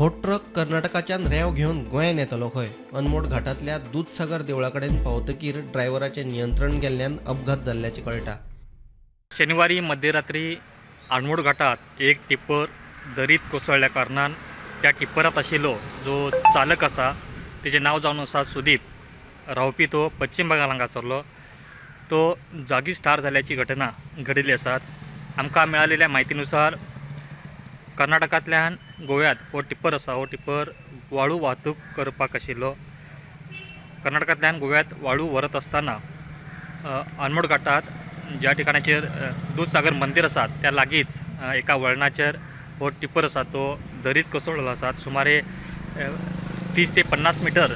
होट ट्रक कर्नाटकाच्या रेंव घेवन गोंयांत येतलो खंय अनमोड घाटांतल्या दूधसागर देवळा कडेन पावतकीर ड्रायव्हराचें नियंत्रण गेल्ल्यान अपघात जाल्ल्याचें कळटा। शनिवारी मध्यरात्री आडमोड घाटात एक टिप्पर दरीत कोसळ्ळ्या कारणान त्या टिप्परात आशिल्लो जो चालक आसा तेजें नांव जावन आसा सुदीप रावपी तो पश्चिम बंगाल हांगासरलो। तो जागीच ठार जाल्ल्याची घटना घडिल्ली आसा। आमकां मेळिल्ल्या म्हायतीनुसार कर्नाटकांतल्यान गोव्यात हो टिप्पर आसा, हो टिप्पर वाळू वाहतूक करपाक आशिल्लो। कर्नाटकांतल्यान गोव्यात वाळू व्हरत आसतना आडमोड घाटात ज्या ठिकाणाचेर दूधसागर मंदिर आसा त्या लागींच एका वळणाचेर हो टिप्पर आसा तो दरीत कोसळ्ळो आसा। सुमारे 30 ते 50 मीटर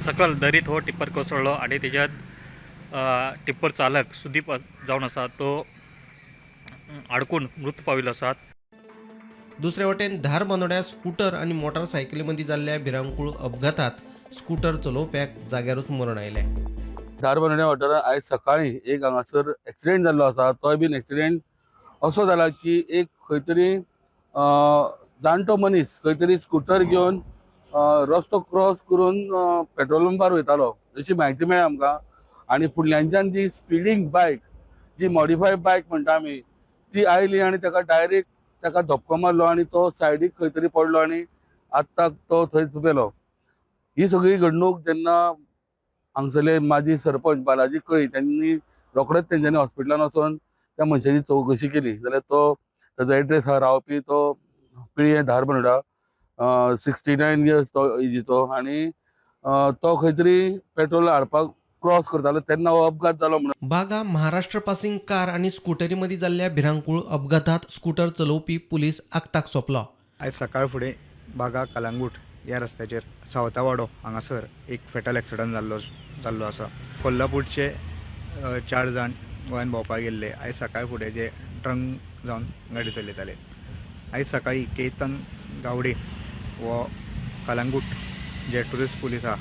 सकल दरीत हो टिप्पर कोसळ्ळो आनी तेज्यात टिप्पर चालक सुदीप जावन आसा तो आडकून मृत पाविल्लो आसा। दुसरे वटेन धार बांदोड्या स्कूटर आनी मोटारसायकली मदीं जाल्ल्या भिरांकूळ अपघातांत स्कूटर चलोवप्याक जाग्यारूच मरण आयलें। धार बांदोड्या वाठारांत आयज सकाळीं एक हांगासर एक्सिडेंट जाल्लो आसा। तोय बीन एक्सिडेंट असो जाला की एक खंय तरी जाणटो मनीस खंय तरी स्कूटर घेवन रस्तो क्रॉस करून पेट्रोल पंपार वयतालो अशी म्हायती मेळ्ळी आमकां। आनी फुडल्यानच्यान जी स्पिडींग बायक जी मॉडिफायड बायक म्हणटा आमी ती आयली आनी ताका डायरेक्ट ताका धपको मारलो आनी तो सायडीक खंय तरी पडलो आनी आत्ताक तो थंयच उबेलो। ही सगळी घडणूक जेन्ना हांगसरले माजी सरपंच बालाजी कळी त्यांनी रोखडेच तेंच्यांनी हॉस्पिटलान वचून त्या मनशाची चवकशी केली जाल्यार तो ताजो एड्रेस हा रावपी तो पिळये धार बांदोडा 69 इयर्स तो एजीचो आनी तो खंय तरी पेट्रोल हाडपाक क्रॉस करतालो तेन्ना हो अपघात जालो म्हणून। बागा महाराष्ट्र पासिंग कार आनी स्कूटरी मदीं जाल्ल्या भिरांकूळ अपघातांत स्कूटर चलोवपी पुलीस आगताक सोंपलो। आयज सकाळ फुडें बागा कलांगूट ह्या रस्त्याचेर सावतावाडो हांगासर एक फेटल एक्सिडंट जाल्लो आसा। कोल्हापूरचे 4 जाण गोंयान भोंवपाक गेल्ले आयज सकाळ फुडें जे ड्रंक जावन गाडी चलयताले। आयज सकाळीं केतन गावडे हो कलांगूट जे ट्युरिस्ट पुलीस आहा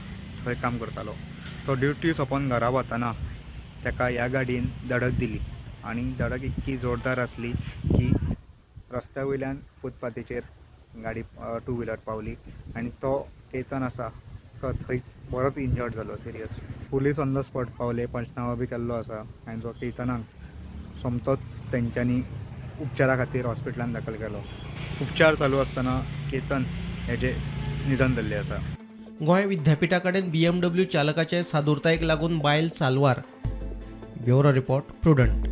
थंय काम करतालो। तो ड्युटी सोंपोवन घरा वतना ताका ह्या गाडयेन धडक दिली आनी धडक इतकी जोरदार आसली की रस्त्या वयल्यान फुटपाथेचेर गाडी टू व्हिलर पावली आनी तो केतन आसा तो थंयच बरोच इंजर्ड जालो serious. Police on the spot पावले, पंचनामा बी केल्लो आसा आनी जो केतनाक सोमतोच तेंच्यांनी उपचारा खातीर हॉस्पिटलान दाखल केलो। उपचार चालू आसतना केतन हेजें निधन जाल्लें आसा। गोंय विद्यापीठा कडेन BMW चालकाचे सादुरतायेक लागून बायल साल्वार। Bureau report prudent.